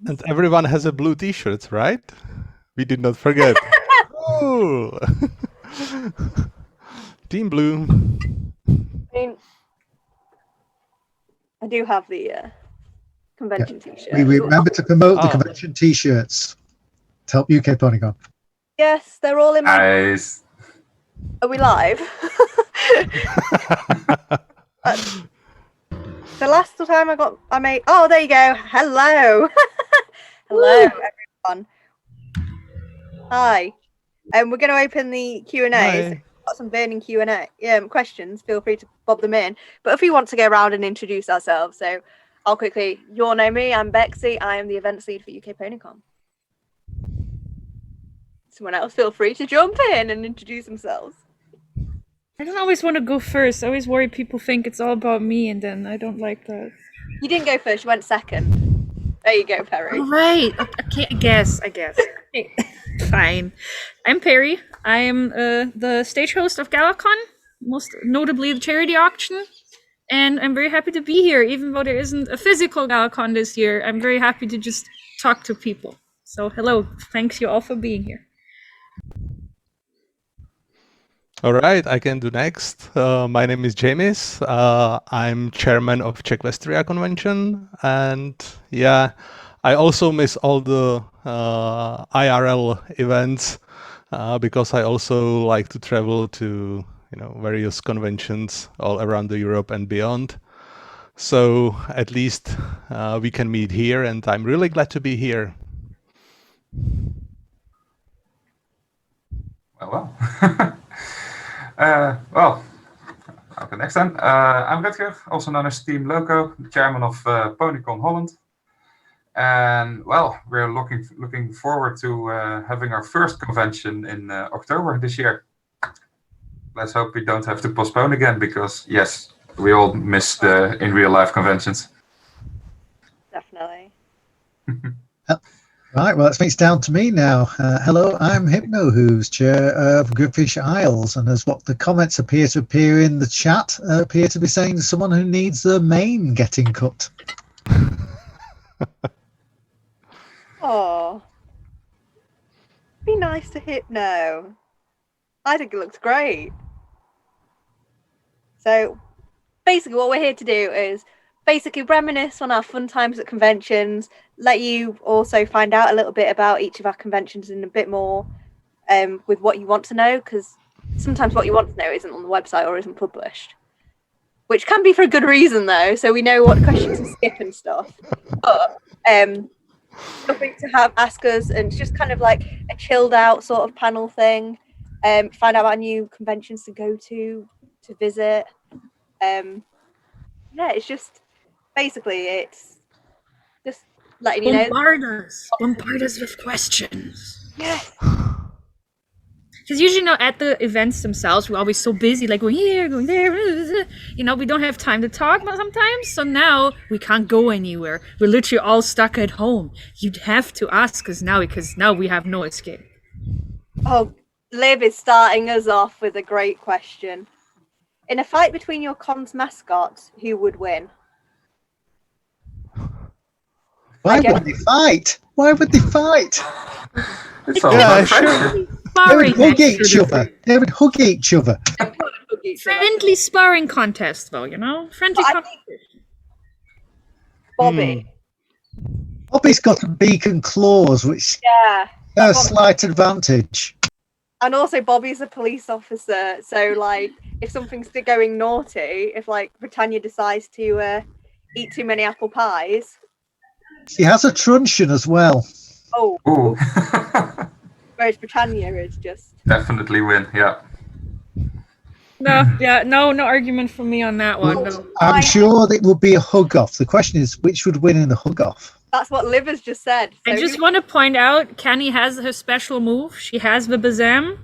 And everyone has a blue t-shirt, right? We did not forget. Ooh. Team blue. I mean, I do have the convention t-shirt. We remember to promote the convention t-shirts to help UK PonyCon. Yes, they're all in my... Nice. Are we live? The last time I made... Oh, there you go. Hello. Hello, everyone. Hi. We're going to open the Q&A. So we've got some burning Q&A questions. Feel free to bob them in. But if we want to go around and introduce ourselves, so I'll quickly... You all know me. I'm Bexy. I am the events lead for UK PonyCon. Someone else, feel free to jump in and introduce themselves. I don't always want to go first. I always worry people think it's all about me, and then I don't like that. You didn't go first. You went second. There you go, Perry. All right. Okay, I guess. Okay. Fine. I'm Perry. I am the stage host of GalaCon, most notably the charity auction. And I'm very happy to be here, even though there isn't a physical GalaCon this year. I'm very happy to just talk to people. So hello. Thanks you all for being here. All right, I can do next. My name is James. I'm chairman of Czech Westria Convention, and yeah, I also miss all the IRL events because I also like to travel to various conventions all around the Europe and beyond. So at least we can meet here, and I'm really glad to be here. Well. Well, okay, next then. I'm Rutger, also known as Team Loco, the chairman of PonyCon Holland. And well, we're looking forward to having our first convention in October this year. Let's hope we don't have to postpone again, because yes, we all missed in real life conventions. Definitely. Right, well, it's down to me now. Hello, I'm Hypno, who's chair of Gripfish Isles, and as what the comments appear in the chat, appear to be saying someone who needs their mane getting cut. Oh, be nice to Hypno. I think it looks great. So, basically what we're here to do is reminisce on our fun times at conventions, let you also find out a little bit about each of our conventions and a bit more with what you want to know, because sometimes what you want to know isn't on the website or isn't published, which can be for a good reason though, so we know what questions to skip and stuff. But feel free to ask us, and it's just kind of like a chilled out sort of panel thing. Find out about new conventions to go to visit. Yeah, it's just basically it's just letting you know. Bombard us with questions. Yes. Because usually, at the events themselves, we're always so busy, like going here, going there. We don't have time to talk sometimes. So now we can't go anywhere. We're literally all stuck at home. You'd have to ask us now, because now we have no escape. Oh, Liv is starting us off with a great question. In a fight between your con's mascots, who would win? Why would they fight? It's all about They would hug each other. Friendly sparring contest, though, Friendly competition. Bobby. Bobby's got a beacon claws, which has a slight advantage. And also, Bobby's a police officer, so like, if something's going naughty, if like Britannia decides to eat too many apple pies, she has a truncheon as well. Oh. Ooh. Whereas Britannia is just definitely win. Yeah. No argument from me on that one. No. I'm sure it would be a hug off. The question is, which would win in the hug off? That's what Liv has just said. So I just want to point out, Kenny has her special move. She has the Bazam,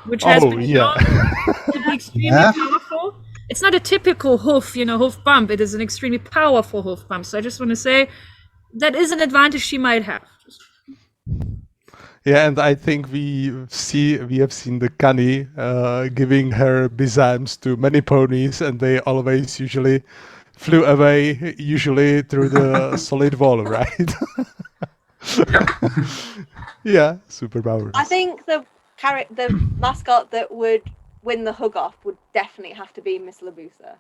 which has been shown to be extremely powerful. It's not a typical hoof bump. It is an extremely powerful hoof bump. So I just want to say that is an advantage she might have. Yeah, and I think we have seen the Kenny giving her Bizams to many ponies, and they always usually flew away, usually through the solid wall, right? Yeah, superpowers. I think the mascot that would win the hug off would definitely have to be Miss Labusa.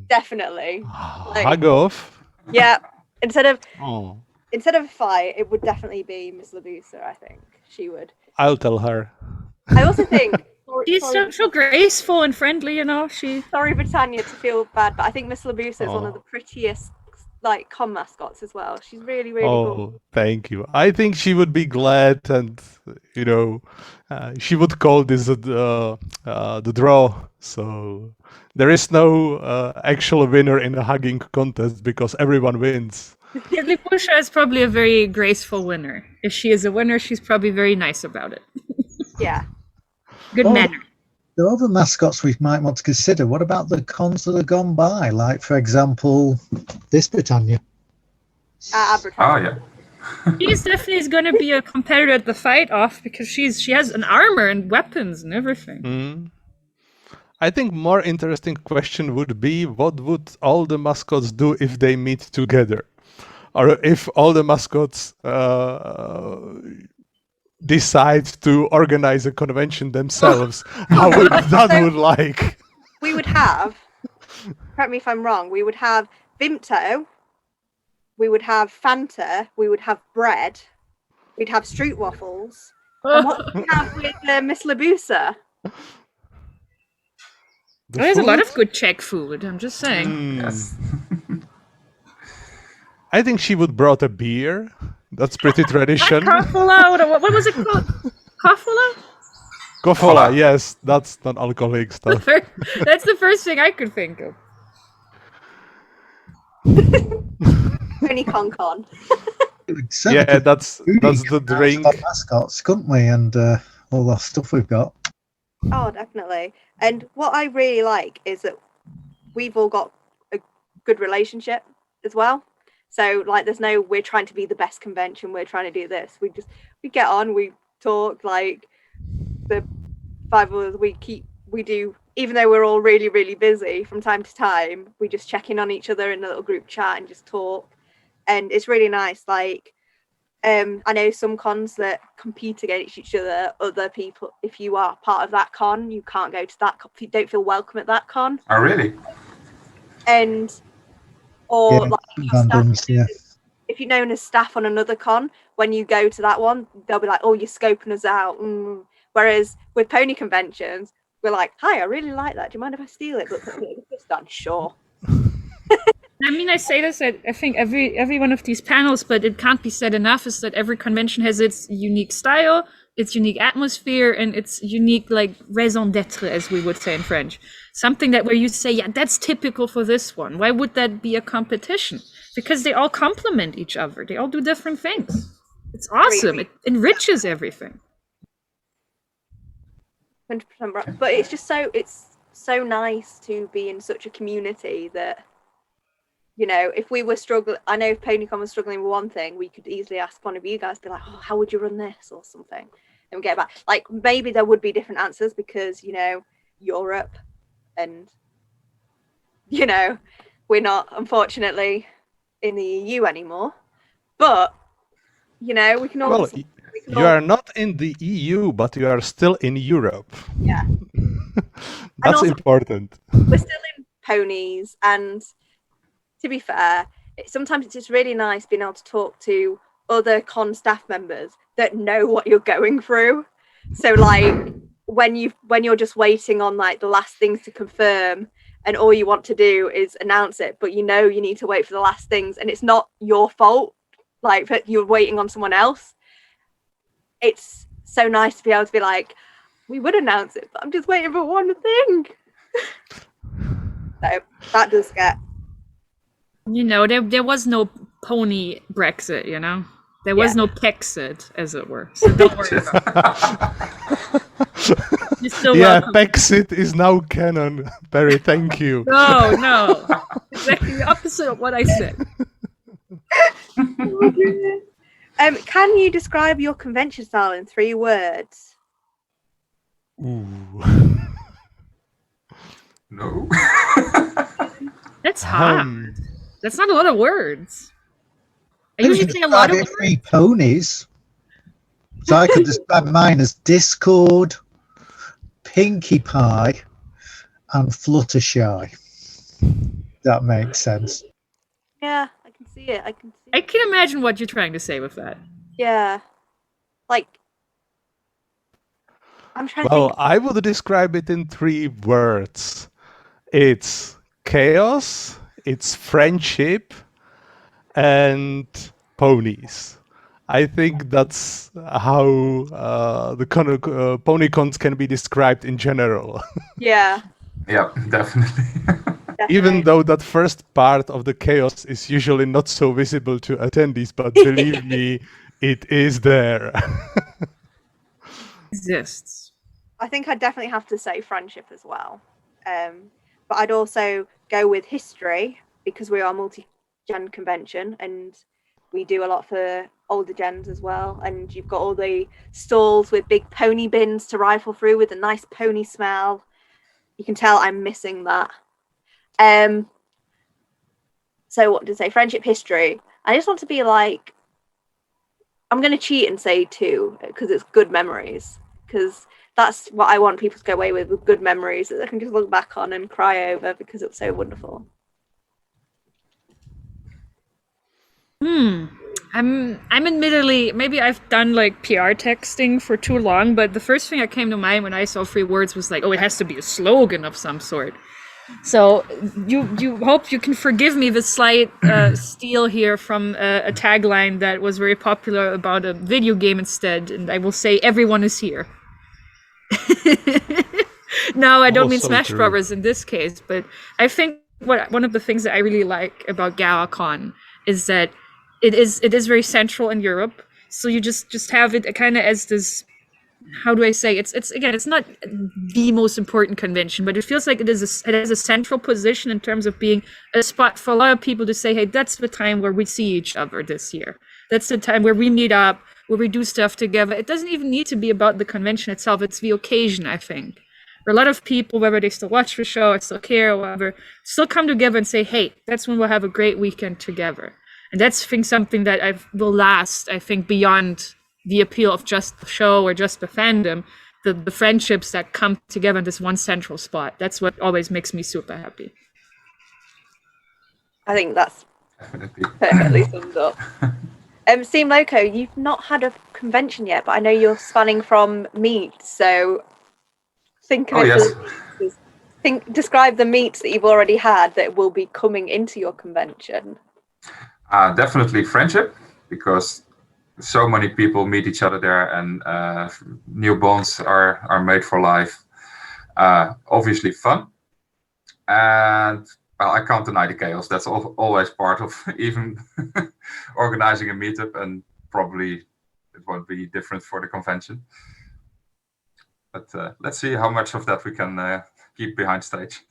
Definitely. Hug off. Yeah. Instead of Oh, a fight, it would definitely be Miss Labusa. I think she would. I'll tell her. I also think She's so graceful and friendly, you know. Sorry, Britannia, to feel bad, but I think Miss Labusa is one of the prettiest con mascots as well. She's really cool. Thank you. I think she would be glad, and she would call this the draw. So there is no actual winner in a hugging contest because everyone wins. Lipusha is probably a very graceful winner. If she is a winner, she's probably very nice about it. Yeah. Good manner. The other mascots we might want to consider. What about the cons that have gone by? Like, for example, this Britannia. Britannia. Oh, yeah. She's definitely going to be a competitor at the fight-off because she has an armor and weapons and everything. I think more interesting question would be, what would all the mascots do if they meet together? Or if all the mascots decide to organize a convention themselves, how would that would like? We would have, correct me if I'm wrong, we would have Vimto, we would have Fanta, we would have bread, we'd have street waffles. And what would we have with Miss Labusa? There's a lot of good Czech food, I'm just saying. Yes. I think she would brought a beer. That's pretty tradition. What was it called? Kofola? Kofola, yes, that's non-alcoholic stuff. That's the first thing I could think of. PonyCon. Yeah, that's the drink. Mascots, couldn't we? And all the stuff we've got. Oh, definitely. And what I really like is that we've all got a good relationship as well. So, like, there's no, we're trying to be the best convention, we're trying to do this. We get on, we talk, like, the 5 of us, we do, even though we're all really, really busy from time to time, we just check in on each other in a little group chat and just talk. And it's really nice. Like, I know some cons that compete against each other people, if you are part of that con, you can't go to that con, if you don't feel welcome at that con. Oh, really? And or if you're known as staff on another con, when you go to that one, they'll be like, oh, you're scoping us out. Whereas with pony conventions, we're like, hi, I really like that. Do you mind if I steal it? But it's done. Sure. I mean, I say this at I think every one of these panels, but it can't be said enough, is that every convention has its unique style, its unique atmosphere, and its unique, like, raison d'être, as we would say in French. Something that where you say, yeah, that's typical for this one. Why would that be a competition? Because they all complement each other. They all do different things. It's awesome. It enriches everything. 100% right. But it's just so nice to be in such a community that, you know, if we were struggling, I know if PonyCon was struggling with one thing, we could easily ask one of you guys, be like, oh, how would you run this or something? And we get back. Like, maybe there would be different answers because, you know, Europe and, you know, we're not, unfortunately, in the EU anymore. But, you know, we can all... Well, you are not in the EU, but you are still in Europe. Yeah. That's also, important. We're still in ponies, and to be fair, sometimes it's just really nice being able to talk to other con staff members that know what you're going through. So, like, when you're just waiting on, like, the last things to confirm, and all you want to do is announce it, but you know you need to wait for the last things, and it's not your fault, like, that you're waiting on someone else. It's so nice to be able to be like, we would announce it, but I'm just waiting for one thing. So that does get... You know, there was no pony Brexit, you know? There was no Pexit, as it were. So don't worry about it. You're still welcome. Pexit is now canon. Barry, thank you. No. Exactly the opposite of what I said. Can you describe your convention style in 3 words? Ooh. No. That's hard. That's not a lot of words. I usually say a lot of words. 3 ponies. So I could describe mine as Discord, Pinkie Pie, and Fluttershy. That makes sense. Yeah, I can see it. I can imagine what you're trying to say with that. Yeah. Like, I'm trying to Well, think. I would describe it in 3 words. It's chaos, it's friendship, and ponies. I think that's how the PonyCons can be described in general. Yeah. Yeah, definitely. Even though that first part of the chaos is usually not so visible to attendees, but believe me, it is there. Exists. I think I'd definitely have to say friendship as well. But I'd also go with history because we are a multi-gen convention and we do a lot for older gens as well. And you've got all the stalls with big pony bins to rifle through with a nice pony smell. You can tell I'm missing that. So what did I say? Friendship, history. I just want to be like, I'm going to cheat and say 2 because it's good memories. Because that's what I want people to go away with good memories that they can just look back on and cry over because it's so wonderful. I'm admittedly, maybe I've done like PR texting for too long, but the first thing that came to mind when I saw 3 words was like, oh, it has to be a slogan of some sort. So you hope you can forgive me the slight steal here from a tagline that was very popular about a video game instead, and I will say everyone is here. No, I don't mean Also Smash true. Brothers in this case, but I think one of the things that I really like about GalaCon is that it is very central in Europe. So you just have it kind of as this, how do I say, it's again, it's not the most important convention, but it feels like it has a central position in terms of being a spot for a lot of people to say, hey, that's the time where we see each other this year. That's the time where we meet up, where we do stuff together. It doesn't even need to be about the convention itself. It's the occasion, I think. Where a lot of people, whether they still watch the show or still care or whatever, still come together and say, hey, that's when we'll have a great weekend together. And that's, I think, something that will last, I think, beyond the appeal of just the show or just the fandom, the friendships that come together in this one central spot. That's what always makes me super happy. I think that's Definitely. perfectly summed up. Steam Loco, you've not had a convention yet, but I know you're spanning from meat, so think of describe the meats that you've already had that will be coming into your convention. Definitely friendship, because so many people meet each other there, and new bonds are made for life. Obviously fun, and I can't deny the chaos. That's always part of even organizing a meetup, and probably it won't be different for the convention. But let's see how much of that we can keep behind stage.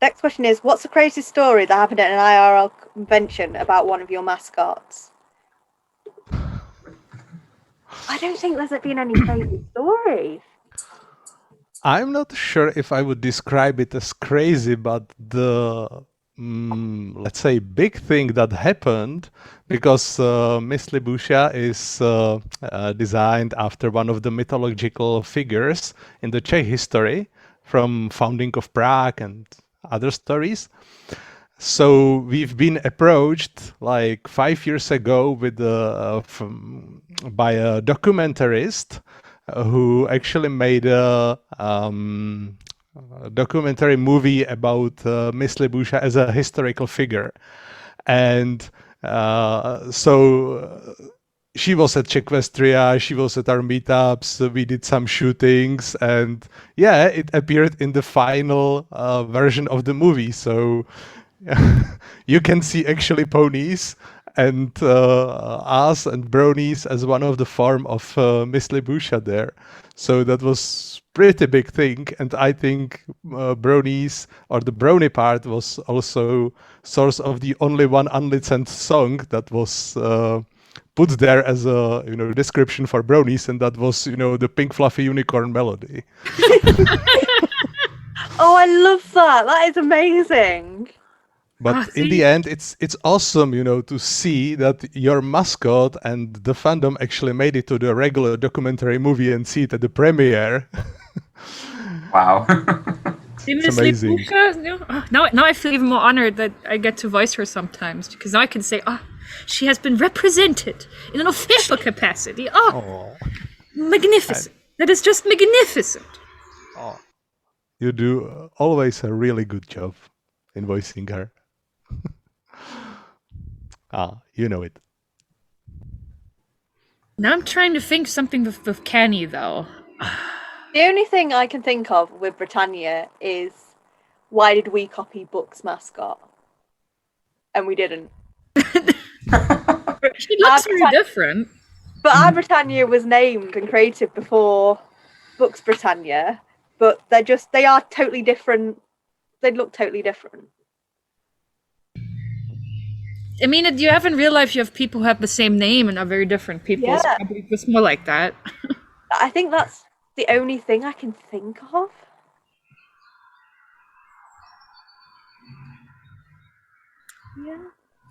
Next question is, what's the craziest story that happened at an IRL convention about one of your mascots? I don't think there's been any crazy stories. I'm not sure if I would describe it as crazy, but the, let's say, big thing that happened, because Miss Libusha is designed after one of the mythological figures in the Czech history from founding of Prague and other stories. So we've been approached like 5 years ago with by a documentarist who actually made a documentary movie about Miss Libusha as a historical figure. And so she was at Czechvestria, she was at our meetups, we did some shootings, and yeah, it appeared in the final version of the movie. So you can see actually ponies and us and bronies as one of the form of Miss Libusha there. So that was pretty big thing, and I think bronies, or the brony part, was also source of the only one unlicensed song that was put there as a description for bronies, and that was the Pink Fluffy Unicorn melody. Oh, I love that. That is amazing. But in the see? end, it's awesome, you know, to see that your mascot and the fandom actually made it to the regular documentary movie and see it at the premiere. Wow. Seamlessly amazing. Pusha, you know? Now I feel even more honored that I get to voice her sometimes, because now I can say, she has been represented in an official capacity. Oh, Magnificent. That is just magnificent. you do always a really good job in voicing her. You know it. Now I'm trying to think something with Kenny, though. The only thing I can think of with Britannia is, why did we copy Book's mascot? And we didn't. She looks very different. But our Britannia was named and created before Book's Britannia, but they are totally different. They look totally different. I mean, you have in real life, you have people who have the same name and are very different people. Yeah. So probably it's more like that. I think that's the only thing I can think of. Yeah.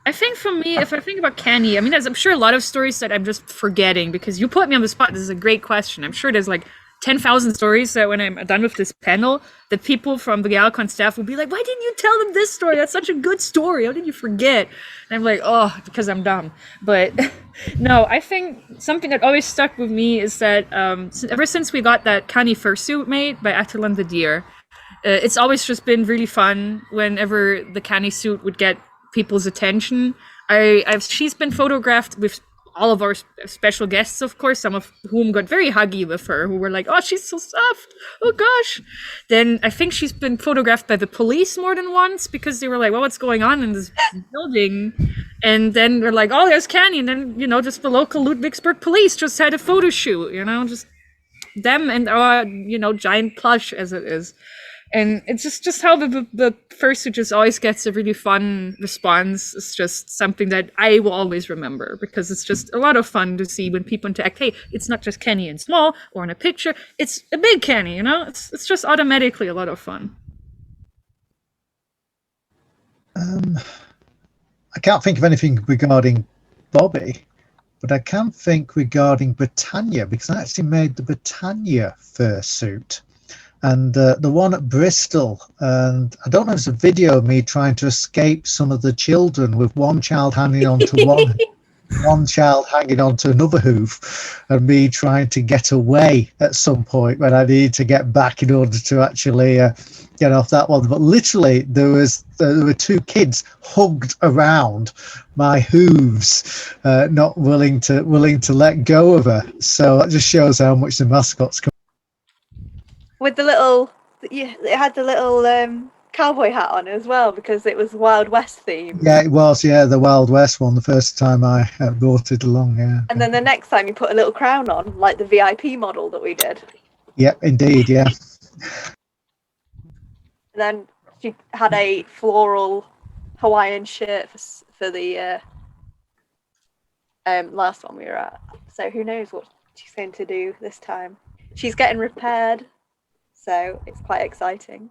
I think for me, if I think about Kenny, I mean, I'm sure a lot of stories that I'm just forgetting because you put me on the spot. This is a great question. I'm sure there's like 10,000 stories that when I'm done with this panel, the people from the Galacon staff will be like, why didn't you tell them this story? That's such a good story. How did you forget? And I'm like, oh, because I'm dumb. But no, I think something that always stuck with me is that ever since we got that Kenny fursuit made by Attilan the Deer, it's always just been really fun whenever the Kenny suit would get people's attention. She's been photographed with all of our special guests, of course, some of whom got very huggy with her, who were like, oh, she's so soft, oh gosh. Then I think she's been photographed by the police more than once because they were like, well, what's going on in this building? And then they're like, oh, there's Kenny. And then, you know, just the local Ludwigsburg police just had a photo shoot, you know, just them and our, you know, giant plush as it is. And it's just how the fursuit just always gets a really fun response. It's just something that I will always remember because it's just a lot of fun to see when people interact. Hey, it's not just Kenny in small or in a picture. It's a big Kenny, you know? It's just automatically a lot of fun. I can't think of anything regarding Bobby, but I can think regarding Britannia because I actually made the Britannia fursuit. And the one at Bristol, and I don't know if it's a video of me trying to escape some of the children with one child hanging onto one child hanging onto another hoof, and me trying to get away at some point when I needed to get back in order to actually get off that one. But literally, there were two kids hugged around my hooves, not willing to let go of her. So that just shows how much the mascots can. With the little, it had the little cowboy hat on as well because it was Wild West themed. Yeah, it was. Yeah, the Wild West one. The first time I brought it along. Yeah. And then the next time you put a little crown on, like the VIP model that we did. Yeah, indeed. Yeah. And then she had a floral Hawaiian shirt for the last one we were at. So who knows what she's going to do this time? She's getting repaired. So it's quite exciting.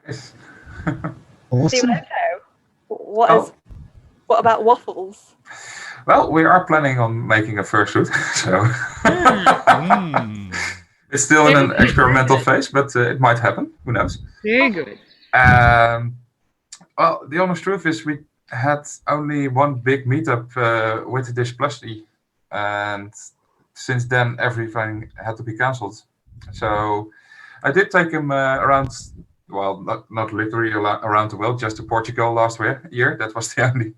Yes. Awesome. What about waffles? Well, we are planning on making a fursuit, so it's still in an experimental phase, but it might happen. Who knows? Very good. Well, the honest truth is we had only one big meetup with this plushie, and since then everything had to be cancelled. So I did take him around, well, not literally around the world, just to Portugal last year. That was the only,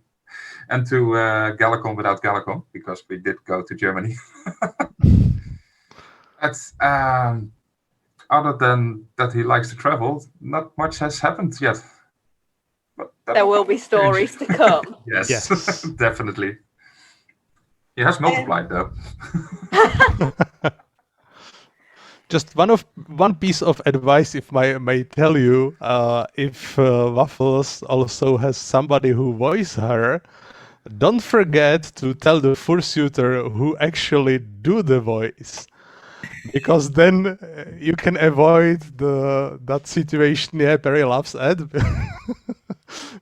and to Galacon without Galacon, because we did go to Germany. But other than that he likes to travel, not much has happened yet. But there will be stories to come. Yes. Definitely. He has multiplied though. Just one piece of advice, if I may tell you, if Waffles also has somebody who voices her, don't forget to tell the fursuiter who actually do the voice. because then you can avoid that situation. Yeah, Perry laughs at.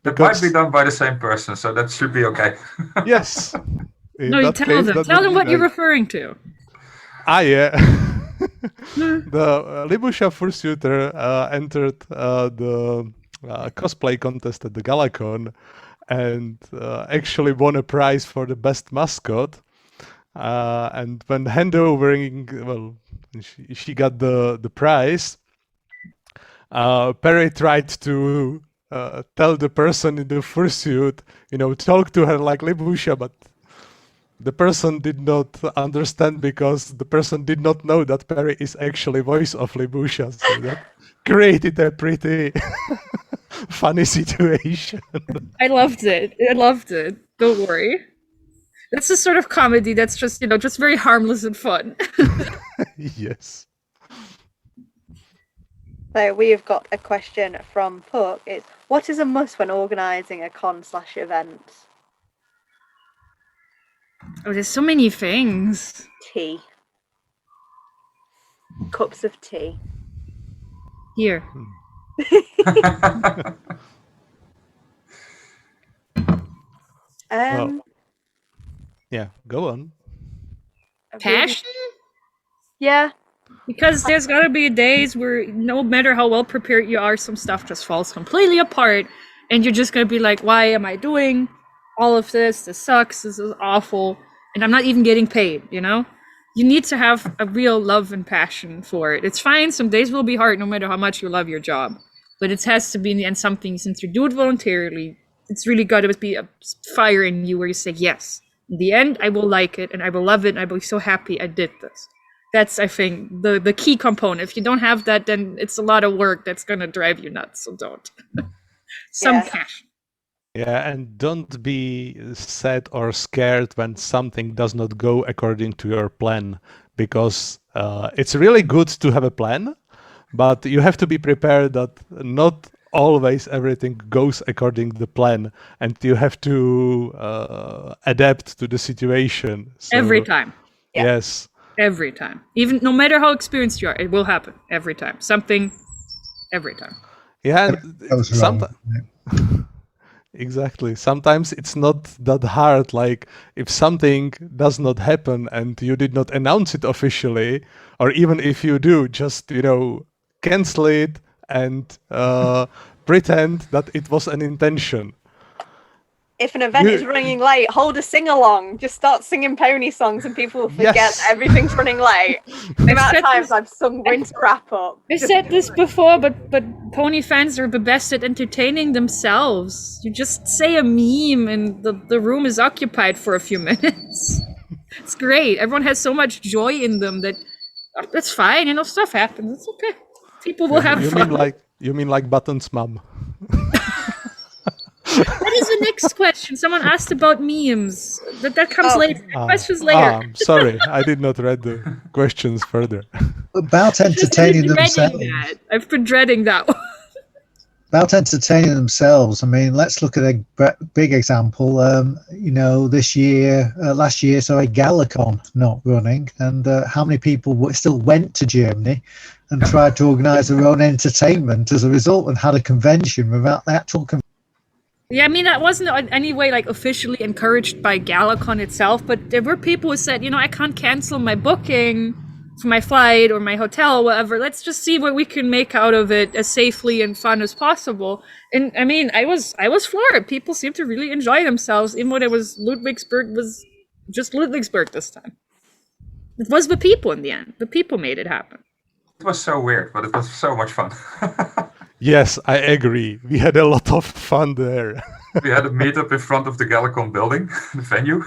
That might be done by the same person, so that should be okay. Yes. No, you tell them. Tell them what you're referring to. Yeah. The Libusha fursuiter entered the cosplay contest at the Galacon and actually won a prize for the best mascot. And when handovering, well, she got the prize. Perry tried to tell the person in the fursuit, talk to her like Libusha, but the person did not understand because the person did not know that Perry is actually voice of Libusha. So that created a pretty funny situation. I loved it. Don't worry. That's the sort of comedy that's just, just very harmless and fun. Yes. So we have got a question from Puck. It's, what is a must when organising a con/event? Oh, there's so many things. Tea. Cups of tea. Here. Yeah, go on. Passion? Yeah. Because there's gotta be days where no matter how well prepared you are, some stuff just falls completely apart, and you're just gonna be like, why am I doing all of this? This sucks, this is awful, and I'm not even getting paid, You need to have a real love and passion for it. It's fine, some days will be hard no matter how much you love your job, but it has to be in the end something, since you do it voluntarily, it's really gotta be a fire in you where you say, yes, in the end, I will like it, and I will love it, and I will be so happy I did this. That's, I think, the key component. If you don't have that, then it's a lot of work that's going to drive you nuts, so don't. Some passion. Yeah, and don't be sad or scared when something does not go according to your plan, because it's really good to have a plan, but you have to be prepared that not always everything goes according to the plan, and you have to adapt to the situation. So, every time. Yes. Every time. Even no matter how experienced you are, it will happen every time. Something every time. Yeah, sometimes. Exactly. Sometimes it's not that hard. Like if something does not happen and you did not announce it officially, or even if you do, just cancel it and pretend that it was an intention. If an event is running late, hold a sing-along. Just start singing pony songs and people will forget that everything's running late. The amount of times I've sung Winter Wrap Up. I said this before, but pony fans are the best at entertaining themselves. You just say a meme and the room is occupied for a few minutes. It's great. Everyone has so much joy in them that's fine. Stuff happens. It's okay. People will have fun. You mean like Button's mom? That is the next question. Someone asked about memes. That comes later. Questions later. Sorry, I did not read the questions further. About entertaining themselves. I've been dreading that one. About entertaining themselves. I mean, let's look at a big example. Last year, Galacon not running, and how many people still went to Germany and tried to organise their own entertainment as a result, and had a convention without the actual convention. Yeah, I mean, that wasn't in any way officially encouraged by Galacon itself, but there were people who said, I can't cancel my booking for my flight or my hotel or whatever. Let's just see what we can make out of it as safely and fun as possible. And I mean, I was floored. People seemed to really enjoy themselves, even when it was Ludwigsburg was just Ludwigsburg this time. It was the people in the end. The people made it happen. It was so weird, but it was so much fun. Yes, I agree. We had a lot of fun there. We had a meetup in front of the Galacon building, the venue.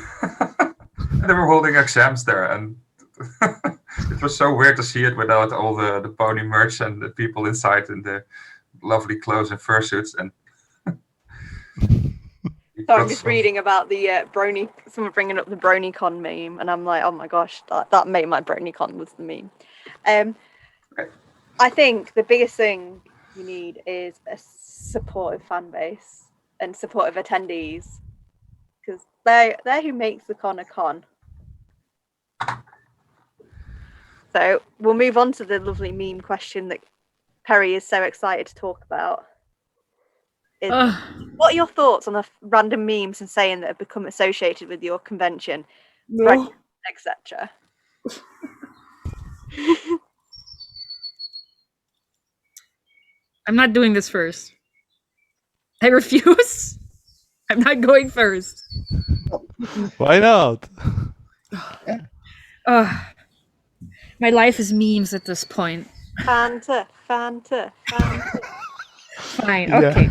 And they were holding exams there. And it was so weird to see it without all the pony merch and the people inside in the lovely clothes and fursuits. And so I'm just reading about the brony, someone bringing up the BronyCon meme, and I'm like, oh my gosh, that made my BronyCon was the meme. Okay. I think the biggest thing you need is a supportive fan base and supportive attendees, because they're who makes the con a con. So So we'll move on to the lovely meme question that Perry is so excited to talk about. What are your thoughts on the random memes and saying that have become associated with your convention, No. etc.? I'm not doing this first. I refuse. I'm not going first. Why not? My life is memes at this point. Fanta. Fine, Yeah. okay.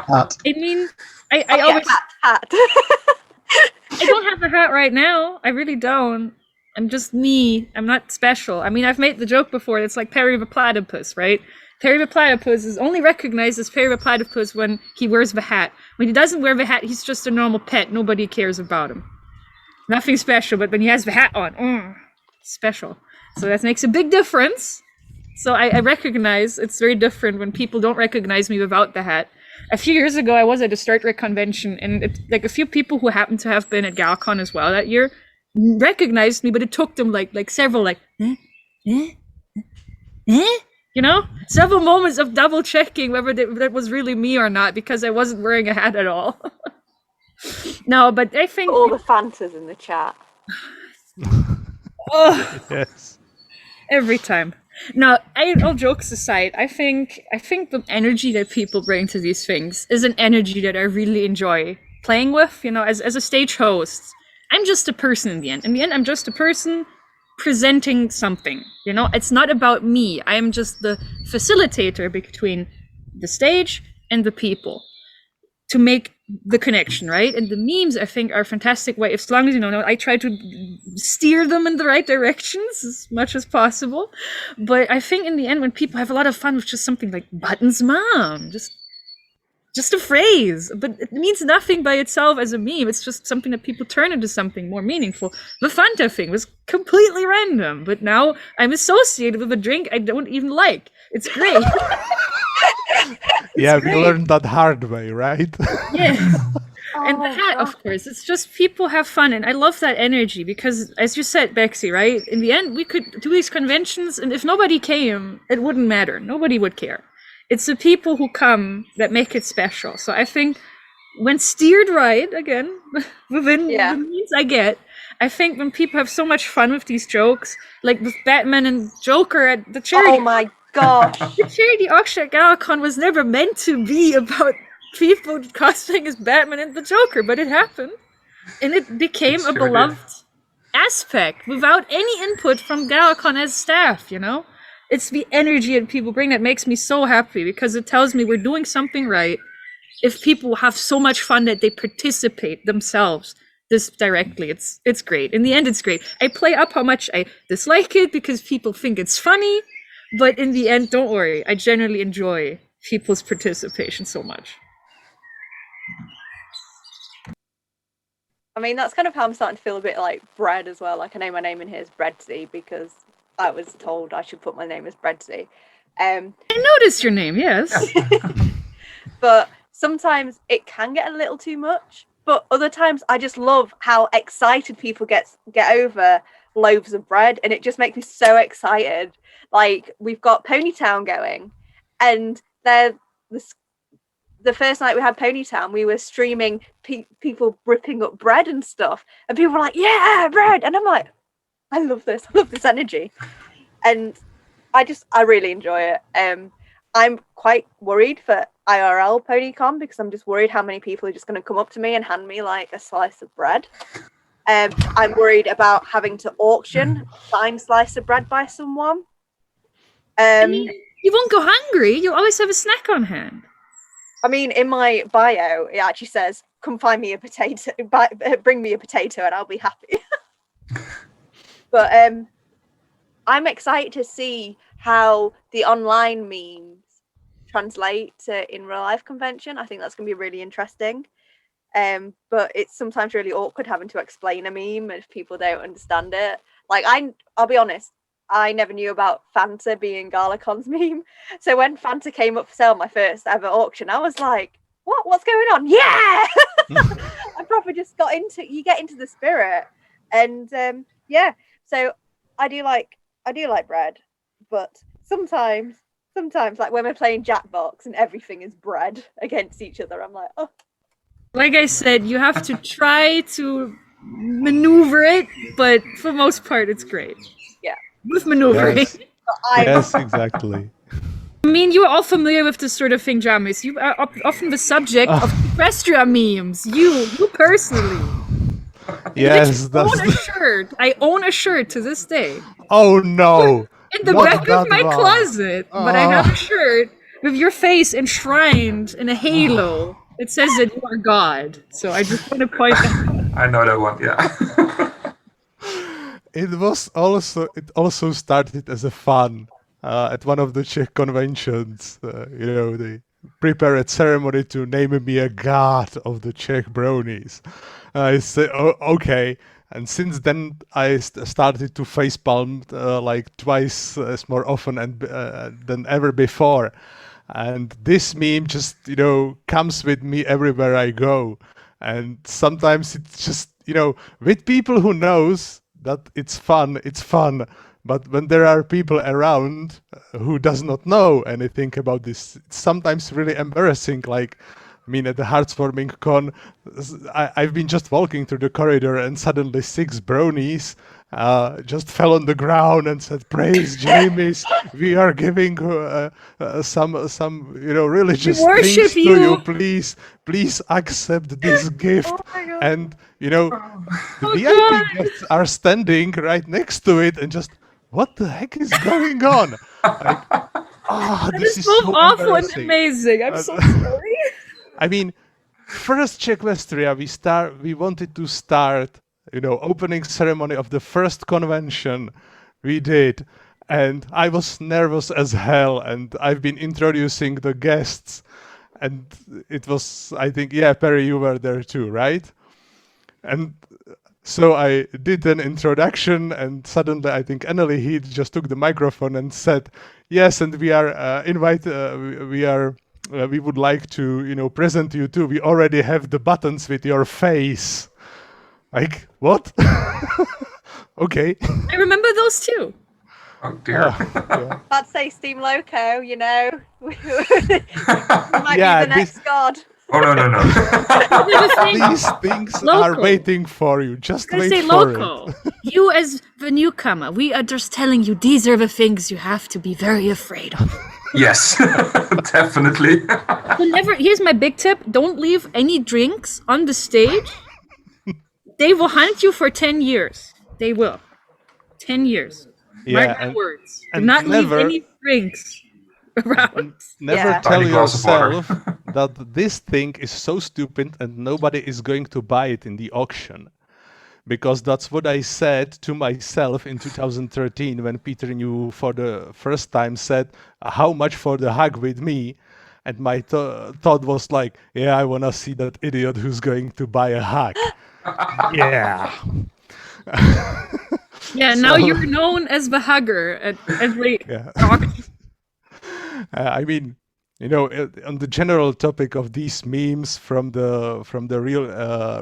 Hat. I mean, I always... hat. I don't have a hat right now. I really don't. I'm just me. I'm not special. I mean, I've made the joke before. It's like Perry the Platypus, right? Perry the Platypus is only recognized as Perry the Platypus when he wears the hat. When he doesn't wear the hat, he's just a normal pet. Nobody cares about him. Nothing special, but when he has the hat on, special. So that makes a big difference. So I recognize it's very different when people don't recognize me without the hat. A few years ago, I was at a Star Trek convention, and like a few people who happened to have been at GalCon as well that year recognized me, but it took them like several you know, several moments of double checking whether that was really me or not, because I wasn't wearing a hat at all. No, but I think All the Fantas in the chat. Yes. Every time. No, all jokes aside, I think the energy that people bring to these things is an energy that I really enjoy playing with. You know, as a stage host, I'm just a person in the end. In the end, I'm just a person presenting something. You know, it's not about me. I am just the facilitator between the stage and the people to make the connection, right? And the memes, I think, are a fantastic way. As long as, you know, I try to steer them in the right directions as much as possible. But I think in the end, when people have a lot of fun with just something like Button's mom, just a phrase, but it means nothing by itself as a meme. It's just something that people turn into something more meaningful. The Fanta thing was completely random, but now I'm associated with a drink I don't even like. It's great. Yeah, we great. learned that hard way, right? Yes. And the hat, of course, it's just people have fun, and I love that energy because, as you said, Bexy, right? In the end, we could do these conventions, and if nobody came, it wouldn't matter. Nobody would care. It's the people who come that make it special. So I think when steered right, again, within the means I get, I think when people have so much fun with these jokes, like with Batman and Joker at the charity. Oh my gosh. The charity auction at GalaCon was never meant to be about people cosplaying as Batman and the Joker, but it happened. And it became a beloved aspect without any input from GalaCon as staff, you know? It's the energy that people bring that makes me so happy because it tells me we're doing something right if people have so much fun that they participate themselves this directly. It's great. In the end, it's great. I play up how much I dislike it because people think it's funny, but in the end, don't worry. I generally enjoy people's participation so much. I mean, that's kind of how I'm starting to feel a bit like Bread as well. Like, I know my name in here is Breadsy because I was told I should put my name as Breadsy. I noticed your name, yes. But sometimes it can get a little too much. But other times I just love how excited people get over loaves of bread, and it just makes me so excited. Like, we've got Ponytown going, and the first night we had Ponytown, we were streaming people ripping up bread and stuff, and people were like, "Yeah, bread!" And I'm like, I love this energy, and I really enjoy it. I'm quite worried for IRL PonyCon because I'm just worried how many people are just going to come up to me and hand me like a slice of bread. I'm worried about having to auction a signed slice of bread by someone. I mean, you won't go hungry. You'll always have a snack on hand. I mean, in my bio, it actually says, "Come find me a potato, bring me a potato, and I'll be happy." But I'm excited to see how the online memes translate to in real life convention. I think that's going to be really interesting. But it's sometimes really awkward having to explain a meme if people don't understand it. Like, I'll be honest, I never knew about Fanta being GalaCon's meme. So when Fanta came up for sale, my first ever auction, I was like, what's going on? Yeah! I probably just you get into the spirit. And yeah, so I do like I do like bread, but sometimes like when we're playing Jackbox and everything is bread against each other, I'm like, oh. Like I said, you have to try to maneuver it, but for the most part, it's great. Yeah. With maneuvering. Yes, yes, exactly. I mean, you're all familiar with this sort of thing, Jamis. You are often the subject of Equestria memes. You personally. Yes, I own a shirt. I own a shirt to this day. Oh no! In the Not back of that my one. closet, but I have a shirt with your face enshrined in a halo. It says that you are God. So I just want to point that out. I know that one. Yeah. It also started as a fun at one of the Czech conventions. They prepare a ceremony to name me a god of the Czech bronies. I said, oh, okay. And since then, I started to facepalm like twice as more often than ever before. And this meme just, comes with me everywhere I go. And sometimes it's just, with people who knows that it's fun. But when there are people around who does not know anything about this, it's sometimes really embarrassing. Like, I mean, at the Heartswarming Con, I've been just walking through the corridor and suddenly 6 bronies just fell on the ground and said, "Praise James, we are giving some religious We worship things to you. you. Please accept this gift." Oh my God. And the VIP guests are standing right next to it and just, what the heck is going on? Like, That this is is both so awful and embarrassing. amazing. I'm so sorry. I mean, first Czechwestria, we wanted to start, opening ceremony of the first convention we did, and I was nervous as hell, and I've been introducing the guests, and it was, I think, Perry, you were there too, right? And so I did an introduction, and suddenly I think Annalie Heath just took the microphone and said, "Yes, and we are we would like to, present you too. We already have the buttons with your face." Like, what? Okay. I remember those too. Oh dear. Yeah. I'd say Steam Loco, we might be Yeah, the next god. Oh no. These things are Local. waiting for you. Just I wait say for local. it. You as the newcomer, we are just telling you these are the things you have to be very afraid of. Yes, definitely. So here's my big tip. Don't leave any drinks on the stage. They will hunt you for 10 years. They will. 10 years. Yeah, Mark my words. Do and not never- leave any drinks around. Never Yeah. tell Tiny glass of water. yourself that this thing is so stupid and nobody is going to buy it in the auction. Because that's what I said to myself in 2013 when Peter New for the first time said, "How much for the hug with me?" And my thought was like, yeah, I want to see that idiot who's going to buy a hug. Yeah. Yeah, now you're known as the hugger at every Yeah. auction. I mean, on the general topic of these memes from the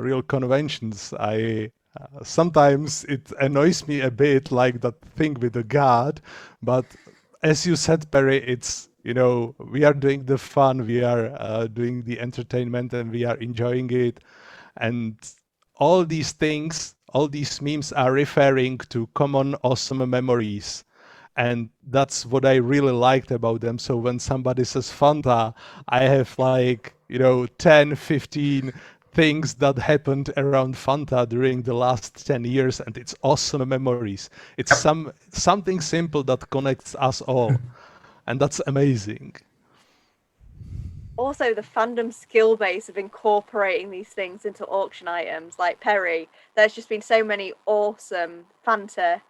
real conventions, I sometimes it annoys me a bit, like that thing with the god. But as you said, Perry, it's we are doing the fun, we are doing the entertainment, and we are enjoying it, and all these things, all these memes are referring to common awesome memories. And that's what I really liked about them. So when somebody says Fanta, I have 10, 15 things that happened around Fanta during the last 10 years, and it's awesome memories. It's something simple that connects us all, and that's amazing. Also, the fandom skill base of incorporating these things into auction items, like Perry, there's just been so many awesome Fanta.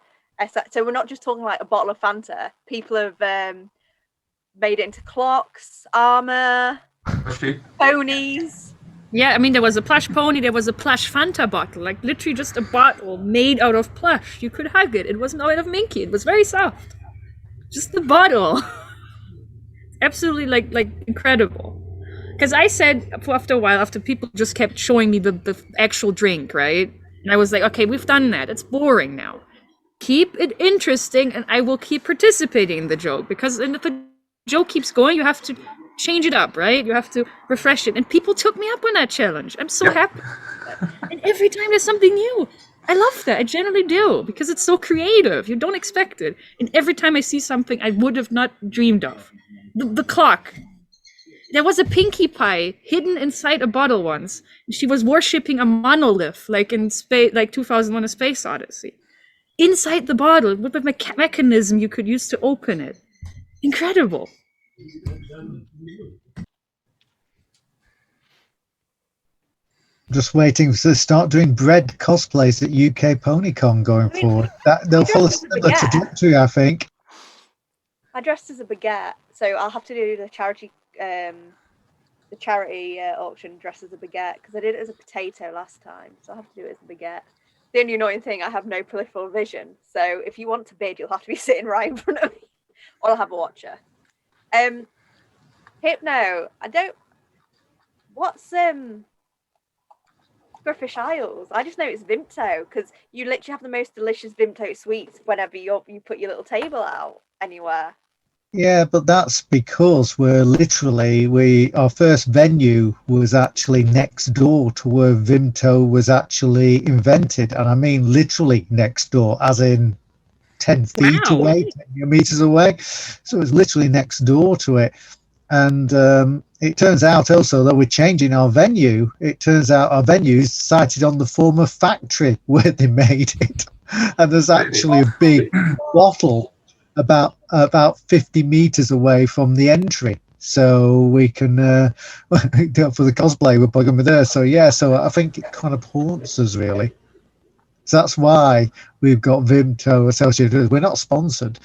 So we're not just talking like a bottle of Fanta. People have made it into clocks, armor, ponies. Yeah, I mean, there was a plush pony, there was a plush Fanta bottle, like literally just a bottle made out of plush. You could hug it. It wasn't out of minky. It was very soft. Just the bottle. Absolutely, like incredible. Because I said after a while, after people just kept showing me the actual drink, right? And I was like, okay, we've done that. It's boring now. keep it interesting, and I will keep participating in the joke, because if the joke keeps going, you have to change it up, right? You have to refresh it. And people took me up on that challenge. I'm so happy. And every time there's something new, I love that. I generally do, because it's so creative. You don't expect it. And every time I see something I would have not dreamed of. The clock. There was a Pinkie Pie hidden inside a bottle once. And she was worshipping a monolith, like in space, like 2001: A Space Odyssey. Inside the bottle, with a mechanism you could use to open it. Incredible. Just waiting to start doing bread cosplays at UK PonyCon going forward. They'll follow a similar trajectory, I think. I dressed as a baguette, so I'll have to do the charity auction dressed as a baguette, because I did it as a potato last time, so I'll have to do it as a baguette. The only annoying thing, I have no peripheral vision, so if you want to bid, you'll have to be sitting right in front of me, or I'll have a watcher. Hypno, what's Griffish Isles? I just know it's Vimto, because you literally have the most delicious Vimto sweets whenever you put your little table out anywhere. Yeah, but that's because our first venue was actually next door to where Vimto was actually invented. And I mean literally next door, as in 10 feet away, 10 meters away. So it was literally next door to it. And it turns out also that we're changing our venue. It turns out our venue is sited on the former factory where they made it. And there's actually a big bottle about 50 meters away from the entry, so we can for the cosplay we're plugging with there. So yeah, so I think it kind of haunts us really. So that's why we've got Vimto associated with it. We're not sponsored,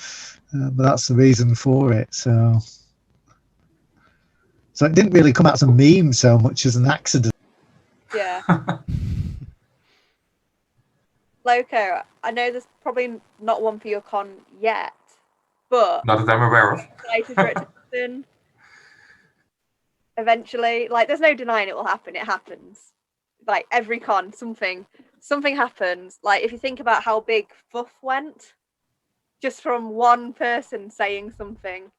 but that's the reason for it. So it didn't really come out as a meme so much as an accident. Yeah. Loco, I know there's probably not one for your con yet, but not that I'm aware of. Excited for it to happen. Eventually, like, there's no denying it will happen. It happens. Like every con, something happens. Like if you think about how big Fuff went, just from one person saying something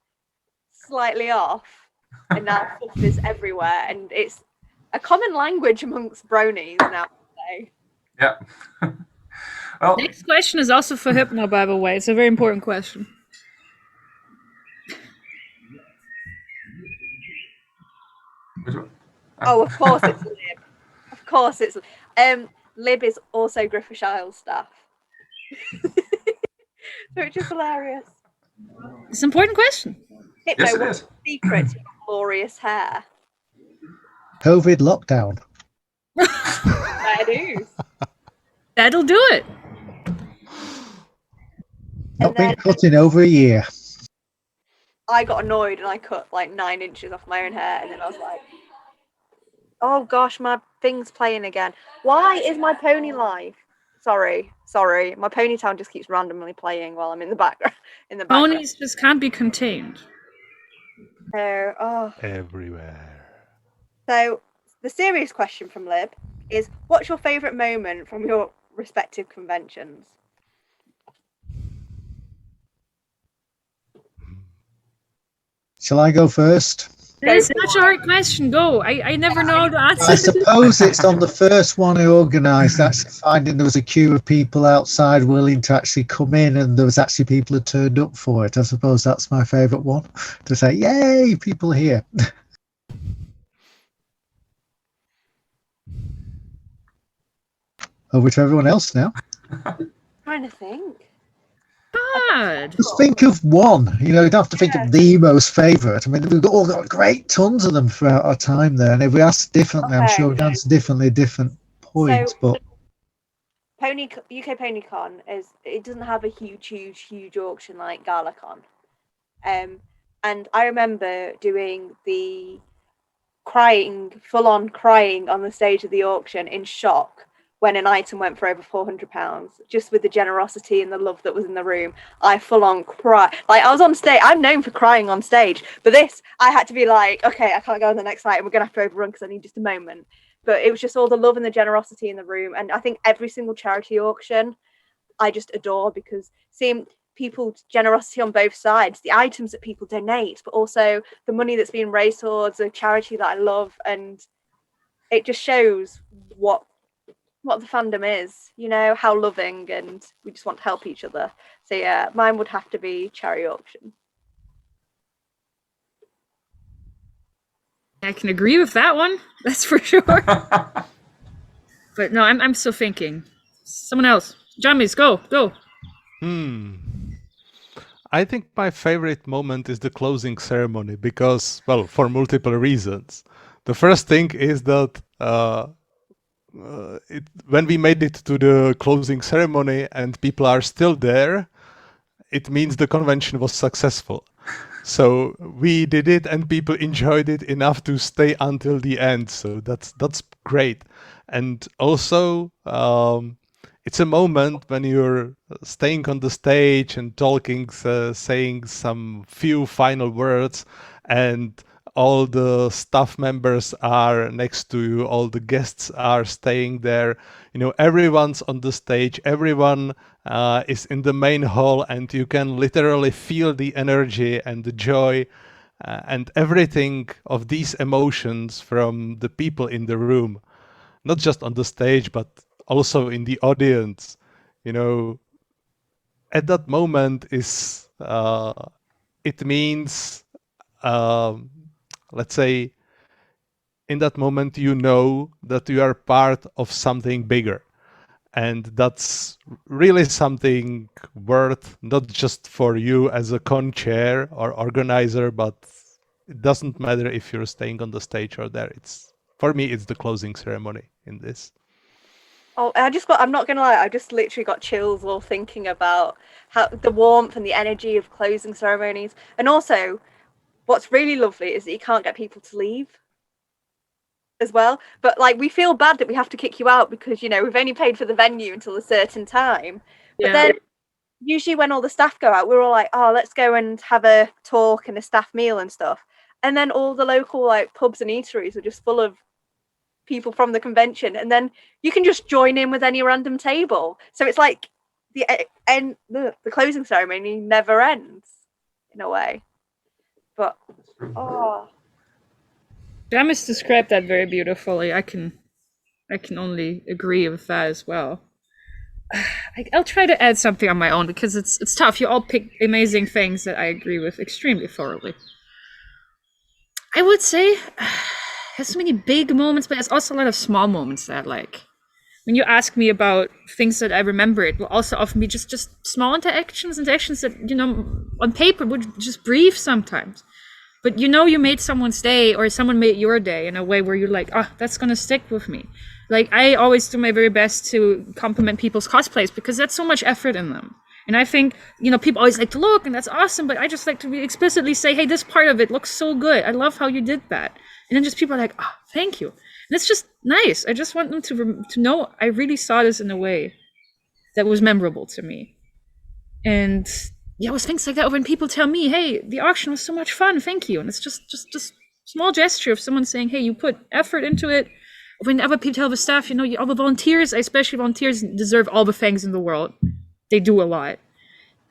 slightly off, and now Fuff is everywhere, and it's a common language amongst bronies now. Yeah. Well, next question is also for Hypno, by the way. It's a very important question. Oh, of course it's Lib. Of course it's Lib is also Griffish Isles staff. So it's just hilarious. It's an important question. Hypno, yes, it what's is. the secret to your glorious hair? COVID lockdown. That is. That'll do it. Not been cut in over a year. I got annoyed and I cut like 9 inches off my own hair, and then I was like, oh gosh, my thing's playing again. Why is my pony live? Sorry. My Ponytown just keeps randomly playing while I'm in the background. Ponies just can't be contained. Everywhere. So the serious question from Lib is, what's your favourite moment from your respective conventions? Shall I go first? It's such a hard question. Go. I never know the answer. I suppose it's on the first one I organised, actually finding there was a queue of people outside willing to actually come in, and there was actually people who turned up for it. I suppose that's my favourite one, to say, yay, people here. Over to everyone else now. Trying to think. God. Just think of one. You don't have to think of the most favourite. I mean, we've all got great tons of them throughout our time there, and if we ask differently, I'm sure we'd answer differently at different points. But UK PonyCon it doesn't have a huge auction like GalaCon, and I remember doing the full-on crying on the stage of the auction in shock when an item went for over £400, just with the generosity and the love that was in the room. I full-on cried. Like, I was on stage. I'm known for crying on stage, but this, I had to be like, okay, I can't go on the next item. We're going to have to overrun because I need just a moment. But it was just all the love and the generosity in the room. And I think every single charity auction, I just adore, because seeing people's generosity on both sides, the items that people donate, but also the money that's being raised towards a charity that I love, and it just shows what the fandom is, you know, how loving, and we just want to help each other. So yeah, mine would have to be charity auction. I can agree with that one. That's for sure. But no, I'm still thinking. Someone else. Jammies, go. I think my favorite moment is the closing ceremony because, well, for multiple reasons. The first thing is that when we made it to the closing ceremony and people are still there, it means the convention was successful. So we did it and people enjoyed it enough to stay until the end. So that's great. And also, it's a moment when you're staying on the stage and talking, saying some few final words, and all the staff members are next to you, all the guests are staying there. You know, everyone's on the stage, everyone is in the main hall, and you can literally feel the energy and the joy and everything of these emotions from the people in the room, not just on the stage, but also in the audience. You know, at that moment is it means let's say in that moment you know that you are part of something bigger, and that's really something worth not just for you as a con chair or organizer, but it doesn't matter if you're staying on the stage or there. It's, for me, it's the closing ceremony in this. Oh, I'm not gonna lie, I just literally got chills while thinking about how the warmth and the energy of closing ceremonies. And also, what's really lovely is that you can't get people to leave as well. But like, we feel bad that we have to kick you out because, you know, we've only paid for the venue until a certain time. But then usually when all the staff go out, we're all like, oh, let's go and have a talk and a staff meal and stuff. And then all the local like pubs and eateries are just full of people from the convention, and then you can just join in with any random table. So it's like the closing ceremony never ends in a way. But Jamis described that very beautifully. I can only agree with that as well. I'll try to add something on my own because it's tough. You all pick amazing things that I agree with extremely thoroughly. I would say has so many big moments, but there's also a lot of small moments that I like. When you ask me about things that I remember, it will also often be just small interactions that, you know, on paper would just brief sometimes. But you know you made someone's day, or someone made your day in a way where you're like, oh, that's gonna stick with me. Like, I always do my very best to compliment people's cosplays because that's so much effort in them. And I think, you know, people always like to look, and that's awesome, but I just like to explicitly say, hey, this part of it looks so good. I love how you did that. And then just people are like, oh, thank you. And it's just nice. I just want them to know I really saw this in a way that was memorable to me. And yeah, it was things like that when people tell me, hey, the auction was so much fun, thank you. And it's just small gesture of someone saying, hey, you put effort into it. When other people tell the staff, you know, all the volunteers, especially volunteers, deserve all the thanks in the world. They do a lot.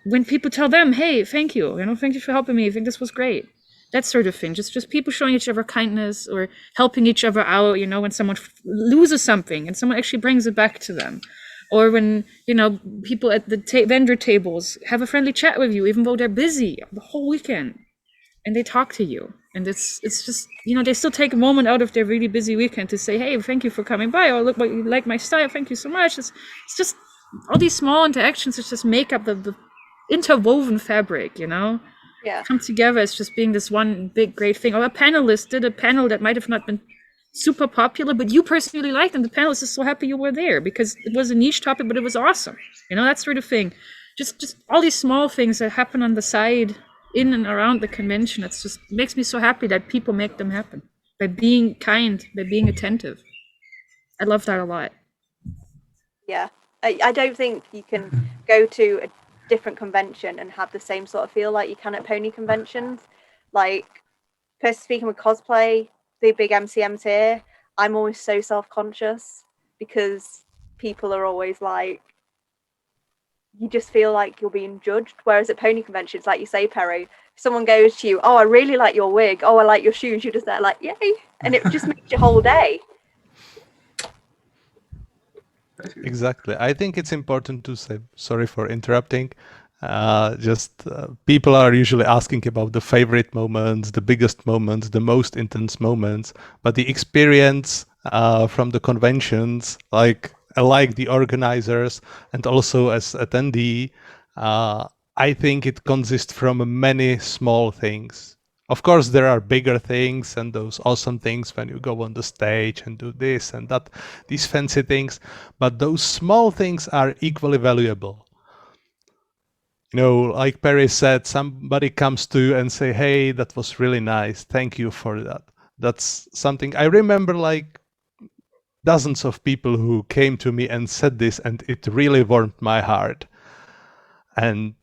When people tell them, hey, thank you, thank you for helping me, I think this was great. That sort of thing, just people showing each other kindness or helping each other out, you know, when someone loses something and someone actually brings it back to them. Or when, you know, people at the vendor tables have a friendly chat with you, even though they're busy the whole weekend, and they talk to you. And it's just, you know, they still take a moment out of their really busy weekend to say, hey, thank you for coming by, or look, what you like my style, thank you so much. It's just all these small interactions that just make up the interwoven fabric, you know? Yeah. Come together as just being this one big great thing. Or a panelist did a panel that might have not been super popular, but you personally liked, and the panelist is so happy you were there because it was a niche topic, but it was awesome. You know, that sort of thing. Just all these small things that happen on the side, in and around the convention. It's just makes me so happy that people make them happen by being kind, by being attentive. I love that a lot. Yeah, I don't think you can go to a different convention and have the same sort of feel like you can at pony conventions. Like, personally speaking with cosplay, the big MCMs here, I'm always so self-conscious because people are always like, you just feel like you're being judged. Whereas at pony conventions, like you say, Perry, if someone goes to you, oh, I really like your wig, oh, I like your shoes, you're just there like, yay, and it just makes your whole day. Exactly. I think it's important to say, sorry for interrupting, people are usually asking about the favorite moments, the biggest moments, the most intense moments, but the experience from the conventions, like the organizers and also as attendee, I think it consists from many small things. Of course, there are bigger things and those awesome things when you go on the stage and do this and that, these fancy things, but those small things are equally valuable. You know, like Perry said, somebody comes to you and say, hey, that was really nice. Thank you for that. That's something I remember, like dozens of people who came to me and said this, and it really warmed my heart. And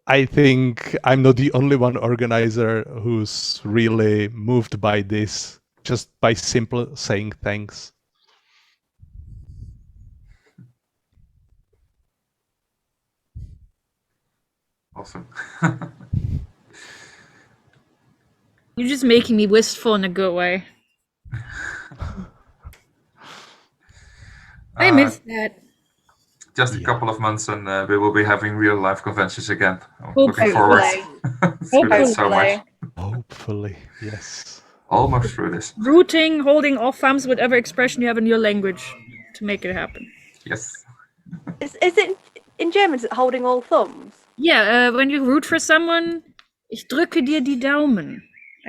I think I'm not the only one organizer who's really moved by this, just by simple saying thanks. Awesome. You're just making me wistful in a good way. I miss that. Just a couple of months and we will be having real life conventions again. I'm Hopefully. looking forward to that so much. Hopefully, yes. Almost through this. Rooting, holding all thumbs, whatever expression you have in your language to make it happen. Yes. Is it in German? Is it holding all thumbs? Yeah, when you root for someone, ich drücke dir die Daumen.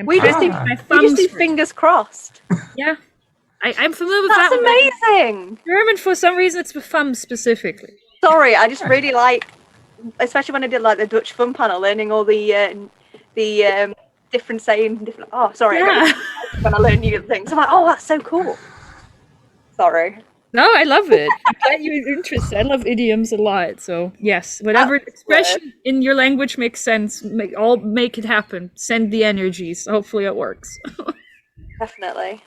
We just do, my we just do thumbs. fingers crossed. Yeah, I'm familiar with That's that. amazing. German, for some reason, it's with thumbs specifically. Sorry, I just really like, especially when I did like the Dutch fun panel, learning all the different sayings, different. Oh, sorry, Yeah. when I learn new things, I'm like, oh, that's so cool. Sorry. No, I love it. I'm glad you're interested. I love idioms a lot. So yes, whatever expression in your language makes sense, make it happen. Send the energies. Hopefully it works. Definitely.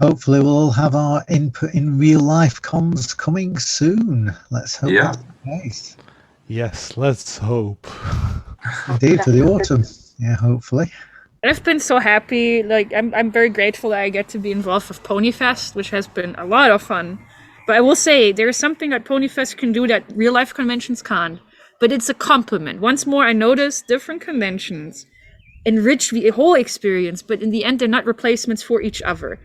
Hopefully we'll have our input in real life cons coming soon. Let's hope that's the case. Yes, let's hope. Indeed, for the autumn. Yeah, hopefully. I've been so happy. Like I'm very grateful that I get to be involved with PonyFest, which has been a lot of fun. But I will say there is something that PonyFest can do that real life conventions can't. But it's a compliment. Once more, I noticed different conventions enrich the whole experience, but in the end, they're not replacements for each other.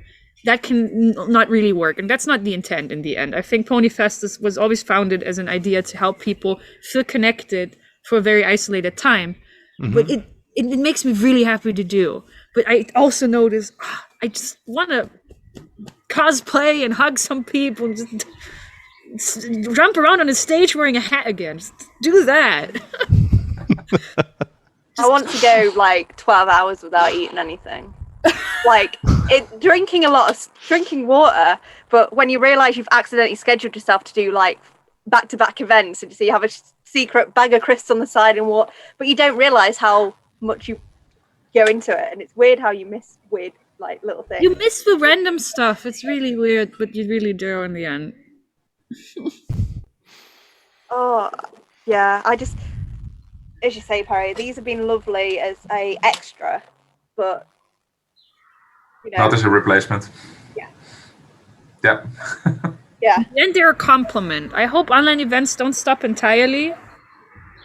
That can not really work, and that's not the intent in the end. I think PonyFest was always founded as an idea to help people feel connected for a very isolated time. Mm-hmm. But it makes me really happy to do. But I also notice I just want to cosplay and hug some people and just jump around on a stage wearing a hat again. Just do that. I want to go like 12 hours without eating anything. Like drinking water, but when you realize you've accidentally scheduled yourself to do like back-to-back events, and so you have a secret bag of crisps on the side and what, but you don't realize how much you go into it, and it's weird how you miss weird like little things. You miss the random stuff. It's really weird, but you really do in the end. Oh yeah, as you say, Perry, these have been lovely as a extra, but you know, not as a replacement. Yeah. Yeah. Yeah. And they're a compliment. I hope online events don't stop entirely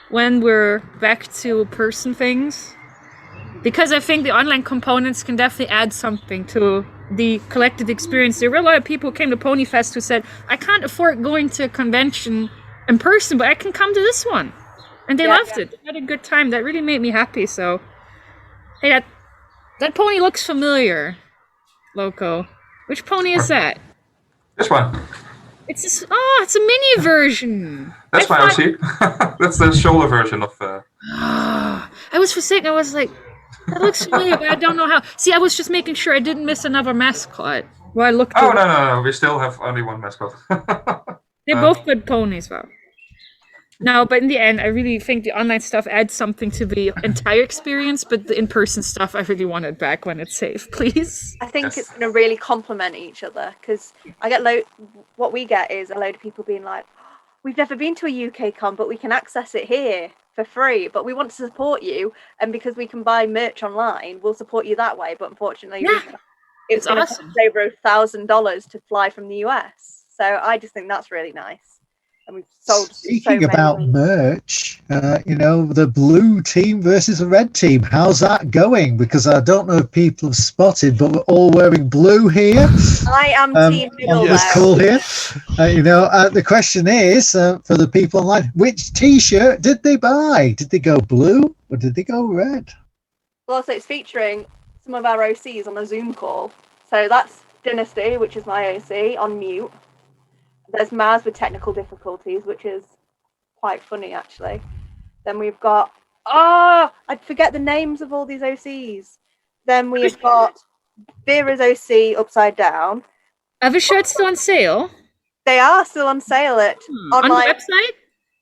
when we're back to person things, because I think the online components can definitely add something to the collective experience. There were a lot of people who came to PonyFest who said, I can't afford going to a convention in person, but I can come to this one. And they loved it. They had a good time. That really made me happy. So, hey, that pony looks familiar, Loco. Which pony is that? This one. It's a mini version. That's my OC. That's the shoulder version of. I was for a second. I was like, that looks familiar, but I don't know how. See, I was just making sure I didn't miss another mascot. Well, I looked. Oh no! We still have only one mascot. They're both good ponies, though. No, but in the end, I really think the online stuff adds something to the entire experience, but the in-person stuff, I really want it back when it's safe, please. I think it's going to really complement each other, because I get what we get is a load of people being like, we've never been to a UK con, but we can access it here for free. But we want to support you, and because we can buy merch online, we'll support you that way. But unfortunately, Yeah, it's going to awesome. cost over $1,000 to fly from the US. So I just think that's really nice. And we've sold Speaking so about many. merch, the blue team versus the red team, how's that going? Because I don't know if people have spotted, but we're all wearing blue here. I am team middle on this though. call here. The question is, for the people online, which T-shirt did they buy? Did they go blue or did they go red? Well, also it's featuring some of our OCs on a Zoom call. So that's Dynasty, which is my OC, on mute. There's Maz with technical difficulties, which is quite funny, actually. Then we've got... I forget the names of all these OCs. Then we've got Vera's OC upside down. Are the shirts still on sale? They are still on sale at On the online. website?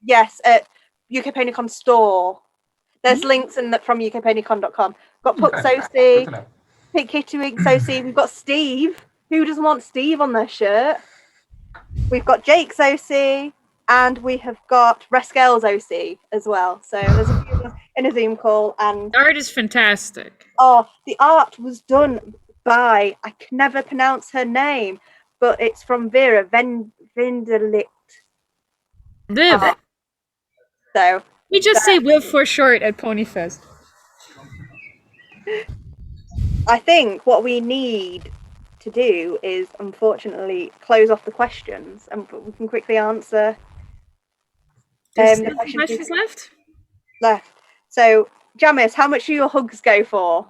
Yes, at UK PonyCon store. There's links from ukponycon.com. Got Puck's OC, Good to know. Pick Kitty Wink's OC. We've got Steve. Who doesn't want Steve on their shirt? We've got Jake's OC, and we have got Raskel's OC as well. So there's a few of us in a Zoom call, and The art is fantastic. the art was done by, I can never pronounce her name, but it's from Vera Vendelit. Viv. So We just say Viv for short at Ponyfest. I think what we need to do is, unfortunately, close off the questions, and we can quickly answer There's the no questions questions left? left. So, Jamis, how much do your hugs go for?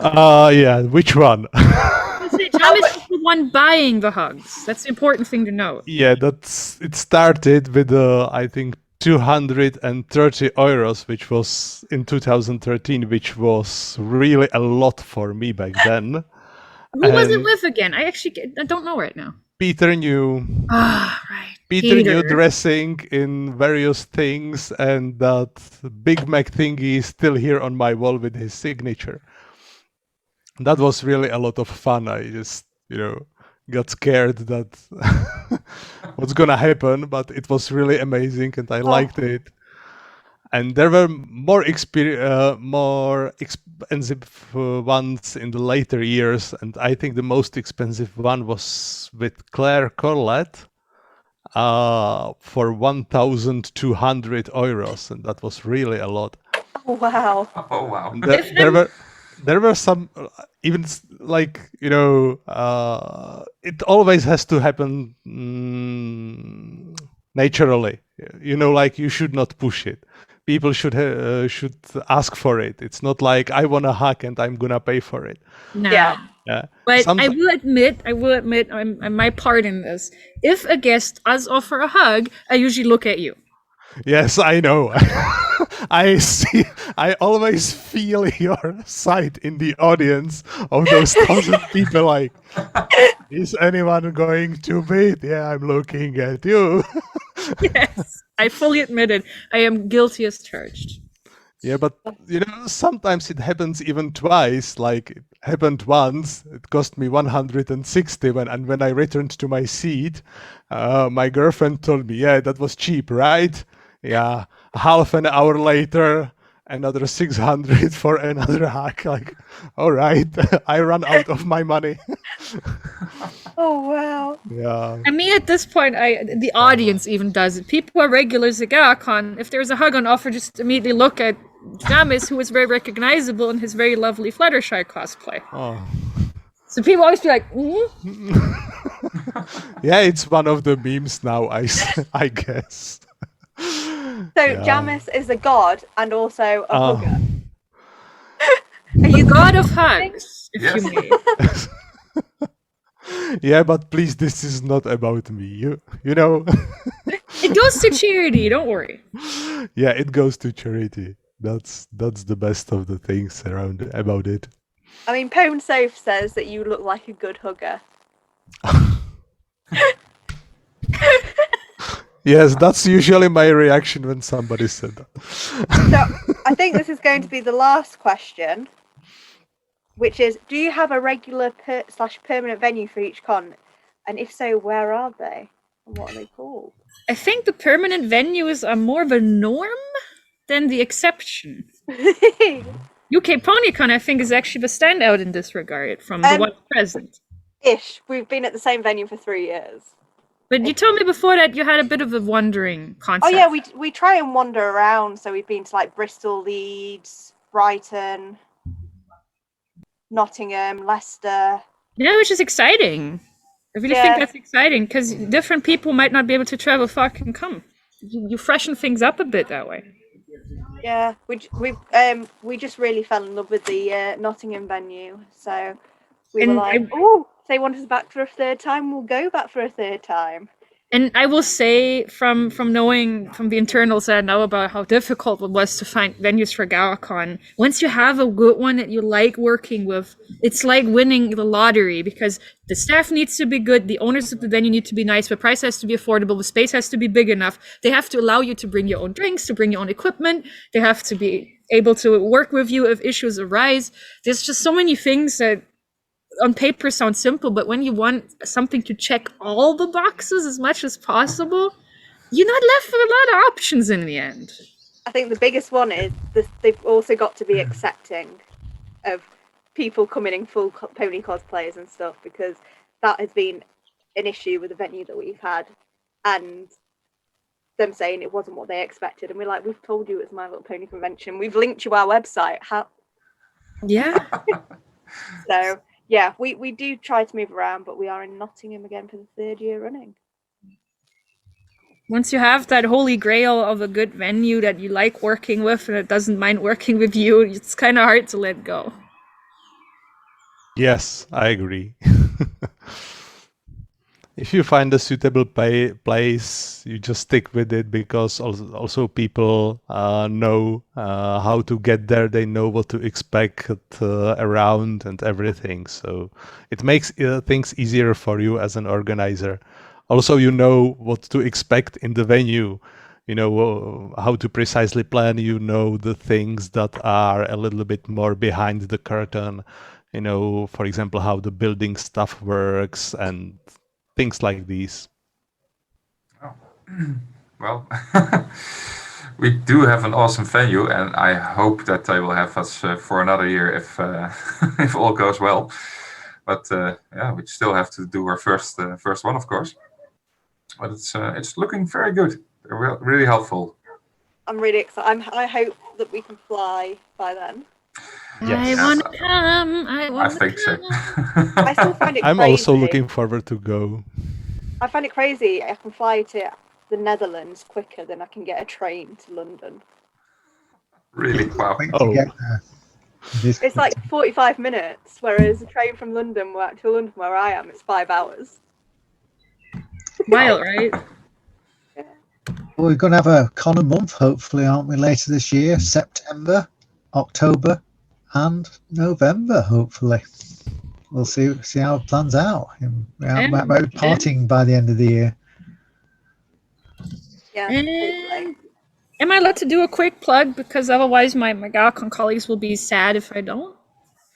Yeah, which one? John is the one buying the hugs. That's the important thing to know. Yeah, it started with I think 230 euros, which was in 2013, which was really a lot for me back then. Who was it And with again? I don't know right now. Peter knew. Ah, right. Peter knew dressing in various things, and that Big Mac thingy is still here on my wall with his signature. That was really a lot of fun. I just, got scared that what's gonna happen, but it was really amazing, and I liked it. And there were more expensive ones in the later years, and I think the most expensive one was with Claire Corlett for 1,200 euros, and that was really a lot. Oh, wow. Oh, wow. There were some, even like, it always has to happen naturally. Like you should not push it. People should ask for it. It's not like I want a hug and I'm gonna pay for it. No. Yeah. But I will admit, I'm my part in this. If a guest does offer a hug, I usually look at you. Yes, I know. I always feel your side in the audience of those 1,000 people like, is anyone going to bid? Yeah, I'm looking at you. Yes, I fully admit it. I am guilty as charged. Yeah, but sometimes it happens even twice. Like it happened once, it cost me 160, and when I returned to my seat, my girlfriend told me, yeah, that was cheap, right? Yeah, half an hour later, another 600 for another hug. Like, all right, I ran out of my money. Oh, wow. Yeah. I mean, at this point, the audience even does it. People are regulars at GalaCon. If there's a hug on offer, just immediately look at Jamis, who is very recognizable in his very lovely Fluttershy cosplay. Oh. So people always be like, Yeah, it's one of the memes now, I guess. So, Jamis is a god and also a hugger. Are you god of hugs, if Yes. you may? Yeah, but please, this is not about me. You know. It goes to charity, don't worry. Yeah, it goes to charity. That's the best of the things about it. I mean, Pone Soph says that you look like a good hugger. Yes, that's usually my reaction when somebody said that. So, I think this is going to be the last question, which is, do you have a regular /permanent venue for each con? And if so, where are they? And what are they called? I think the permanent venues are more the norm than the exception. UK PonyCon, I think, is actually the standout in this regard from the one present. Ish. We've been at the same venue for 3 years. But you told me before that you had a bit of a wandering concept. Oh yeah, we try and wander around. So we've been to like Bristol, Leeds, Brighton, Nottingham, Leicester. Yeah, which is exciting. I really think that's exciting because different people might not be able to travel far and come. You freshen things up a bit that way. Yeah, we just really fell in love with the Nottingham venue. So we were like, oh, if they want us back for a third time, we'll go back for a third time. And I will say from knowing from the internals that I know about how difficult it was to find venues for GalaCon, once you have a good one that you like working with, it's like winning the lottery because the staff needs to be good, the owners of the venue need to be nice, the price has to be affordable, the space has to be big enough. They have to allow you to bring your own drinks, to bring your own equipment. They have to be able to work with you if issues arise. There's just so many things that on paper sounds simple, but when you want something to check all the boxes as much as possible, you're not left with a lot of options in the end. I think the biggest one is they've also got to be accepting of people coming in full pony cosplayers and stuff, because that has been an issue with the venue that we've had, and them saying it wasn't what they expected, and we're like, we've told you it's My Little Pony Convention, we've linked you our website. How? Yeah. So yeah, we do try to move around, but we are in Nottingham again for the 3rd year running. Once you have that holy grail of a good venue that you like working with and it doesn't mind working with you, it's kind of hard to let go. Yes, I agree. If you find a suitable place, you just stick with it, because also people know how to get there. They know what to expect around and everything. So it makes things easier for you as an organizer. Also, you know what to expect in the venue. You know how to precisely plan. You know the things that are a little bit more behind the curtain. You know, for example, how the building stuff works and things like these. Oh. Well, we do have an awesome venue, and I hope that they will have us for another year if if all goes well. But yeah, we still have to do our first one, of course. But it's looking very good. They're really helpful. I'm really excited. I hope that we can fly by then. Yes. I want to come. I think so. I still find it crazy. I'm also looking forward to go. I find it crazy. I can fly to the Netherlands quicker than I can get a train to London. Really? Wow. Oh. It's like 45 minutes, whereas a train from London to London where I am, it's 5 hours. Wild, right? Yeah. Well, we're going to have a con a month, hopefully, aren't we, later this year? September, October, and November, hopefully. We'll see how it plans out. We're parting by the end of the year. Yeah. Am I allowed to do a quick plug? Because otherwise my GalaCon colleagues will be sad if I don't.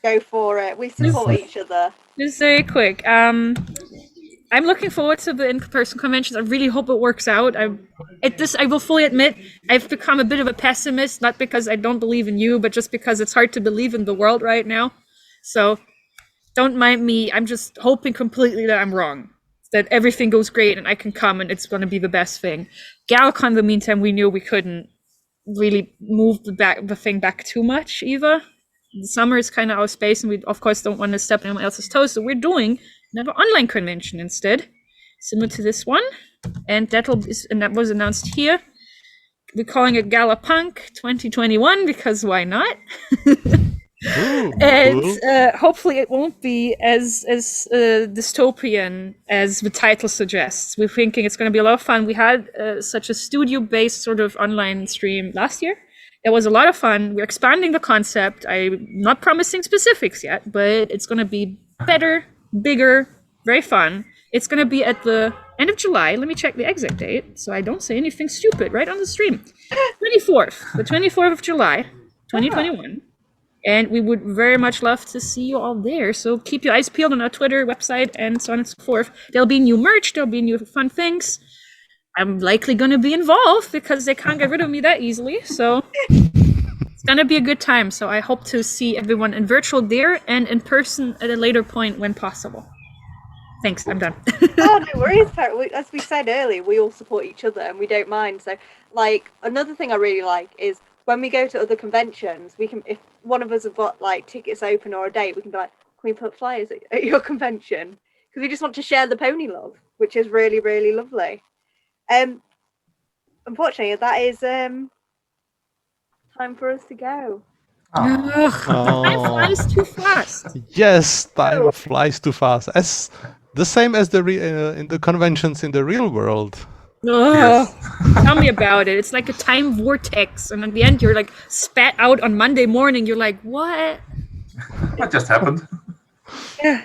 Go for it. We support each other. Just very quick. I'm looking forward to the in-person conventions. I really hope it works out. I will fully admit, I've become a bit of a pessimist, not because I don't believe in you, but just because it's hard to believe in the world right now. So don't mind me. I'm just hoping completely that I'm wrong, that everything goes great and I can come and it's going to be the best thing. GalaCon, in the meantime, we knew we couldn't really move the thing back too much either. The summer is kind of our space, and we, of course, don't want to step on anyone else's toes. So we're doing another online convention instead, similar to this one. And that was announced here. We're calling it GalaPunk 2021 because why not? Ooh, and cool. Hopefully it won't be as dystopian as the title suggests. We're thinking it's going to be a lot of fun. We had such a studio-based sort of online stream last year. It was a lot of fun. We're expanding the concept. I'm not promising specifics yet, but it's going to be better, bigger, very fun. It's going to be at the end of July. Let me check the exact date so I don't say anything stupid right on the stream. The 24th of July, 2021. And we would very much love to see you all there. So keep your eyes peeled on our Twitter, website, and so on and so forth. There'll be new merch. There'll be new fun things. I'm likely going to be involved because they can't get rid of me that easily. So it's going to be a good time. So I hope to see everyone in virtual there and in person at a later point when possible. Thanks, I'm done. Oh, no worries. As we said earlier, we all support each other and we don't mind. So, like, another thing I really like is when we go to other conventions, we can, if one of us have got like tickets open or a date, we can be like, can we put flyers at your convention? Because we just want to share the pony love, which is really, really lovely. Unfortunately, that is time for us to go. Ugh, time flies too fast. Yes, time flies too fast. As the same as in the conventions in the real world. Ugh. Tell me about it. It's like a time vortex, and at the end, you're like spat out on Monday morning. You're like, what? What just happened? Yeah.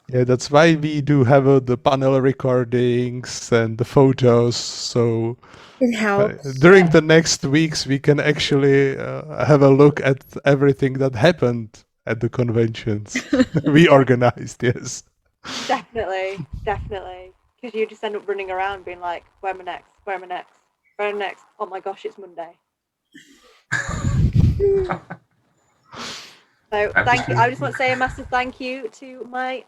Yeah, that's why we do have the panel recordings and the photos. So It helps. during the next weeks, we can actually have a look at everything that happened at the conventions we organized. Yes. Definitely. Because you just end up running around being like, where am I next? Where am I next? Where am I next? Oh my gosh, it's Monday. So thank you. I just want to say a massive thank you to my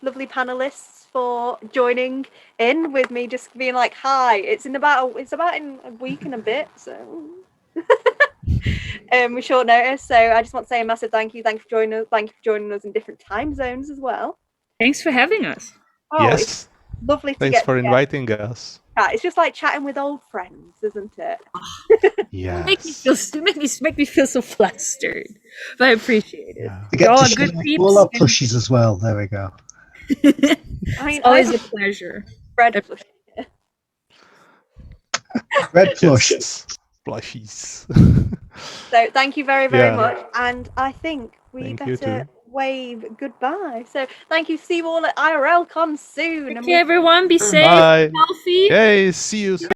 lovely panelists for joining in with me, just being like, hi, it's about in a week and a bit, so with short notice. So I just want to say a massive thank you. Thank you for joining us in different time zones as well. Thanks for having us. Oh, Yes. it's lovely to Thanks get for together. inviting us. Yeah, it's just like chatting with old friends, isn't it? Yes. Make me feel so flustered, but I appreciate it. Yeah. To get Y'all to are share good peeps. all our plushies as well. There we go. I mean, It's always a pleasure. bread. Red plush. Yes. Plushies. So thank you very, very Yeah. much, and I think we Thank you better too. wave goodbye. So thank you. See you all at IRL Con soon. Okay, everyone, be safe, Bye. healthy. Yay, see you soon.